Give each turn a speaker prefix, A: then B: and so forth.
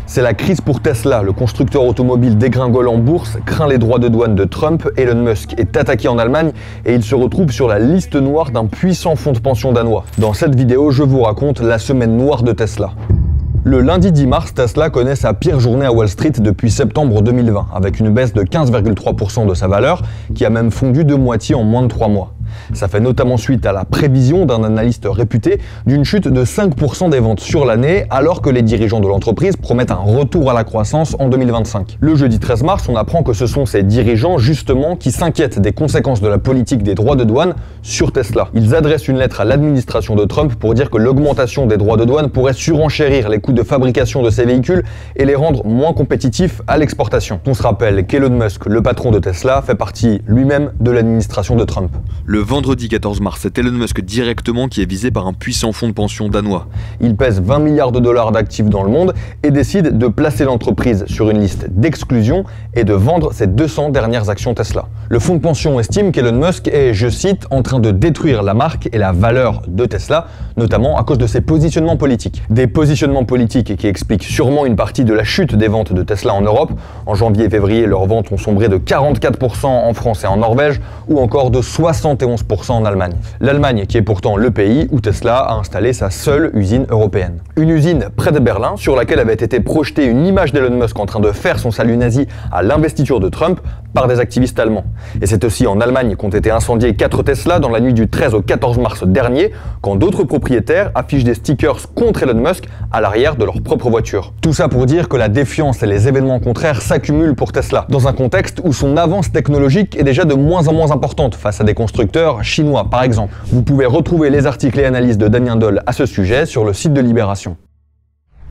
A: C'est la crise pour Tesla. Le constructeur automobile dégringole en bourse, craint les droits de douane de Trump. Elon Musk est attaqué en Allemagne et il se retrouve sur la liste noire d'un puissant fonds de pension danois. Dans cette vidéo, je vous raconte la semaine noire de Tesla. Le lundi 10 mars, Tesla connaît sa pire journée à Wall Street depuis septembre 2020, avec une baisse de 15,3% de sa valeur, qui a même fondu de moitié en moins de 3 mois. Ça fait notamment suite à la prévision d'un analyste réputé d'une chute de 5% des ventes sur l'année, alors que les dirigeants de l'entreprise promettent un retour à la croissance en 2025. Le jeudi 13 mars, on apprend que ce sont ces dirigeants justement qui s'inquiètent des conséquences de la politique des droits de douane sur Tesla. Ils adressent une lettre à l'administration de Trump pour dire que l'augmentation des droits de douane pourrait surenchérir les coûts de fabrication de ces véhicules et les rendre moins compétitifs à l'exportation. On se rappelle qu'Elon Musk, le patron de Tesla, fait partie lui-même de l'administration de Trump.
B: Le vendredi 14 mars, c'est Elon Musk directement qui est visé par un puissant fonds de pension danois.
A: Il pèse 20 milliards de dollars d'actifs dans le monde et décide de placer l'entreprise sur une liste d'exclusion et de vendre ses 200 dernières actions Tesla. Le fonds de pension estime qu'Elon Musk est, je cite, en train de détruire la marque et la valeur de Tesla, notamment à cause de ses positionnements politiques. Des positionnements politiques qui expliquent sûrement une partie de la chute des ventes de Tesla en Europe. En janvier et février, leurs ventes ont sombré de 44% en France et en Norvège, ou encore de 71% en Allemagne. L'Allemagne qui est pourtant le pays où Tesla a installé sa seule usine européenne. Une usine près de Berlin sur laquelle avait été projetée une image d'Elon Musk en train de faire son salut nazi à l'investiture de Trump par des activistes allemands. Et c'est aussi en Allemagne qu'ont été incendiés 4 Tesla dans la nuit du 13 au 14 mars dernier, quand d'autres propriétaires affichent des stickers contre Elon Musk à l'arrière de leur propre voiture. Tout ça pour dire que la défiance et les événements contraires s'accumulent pour Tesla, dans un contexte où son avance technologique est déjà de moins en moins importante face à des constructeurs chinois par exemple. Vous pouvez retrouver les articles et analyses de Damien Dole à ce sujet sur le site de Libération.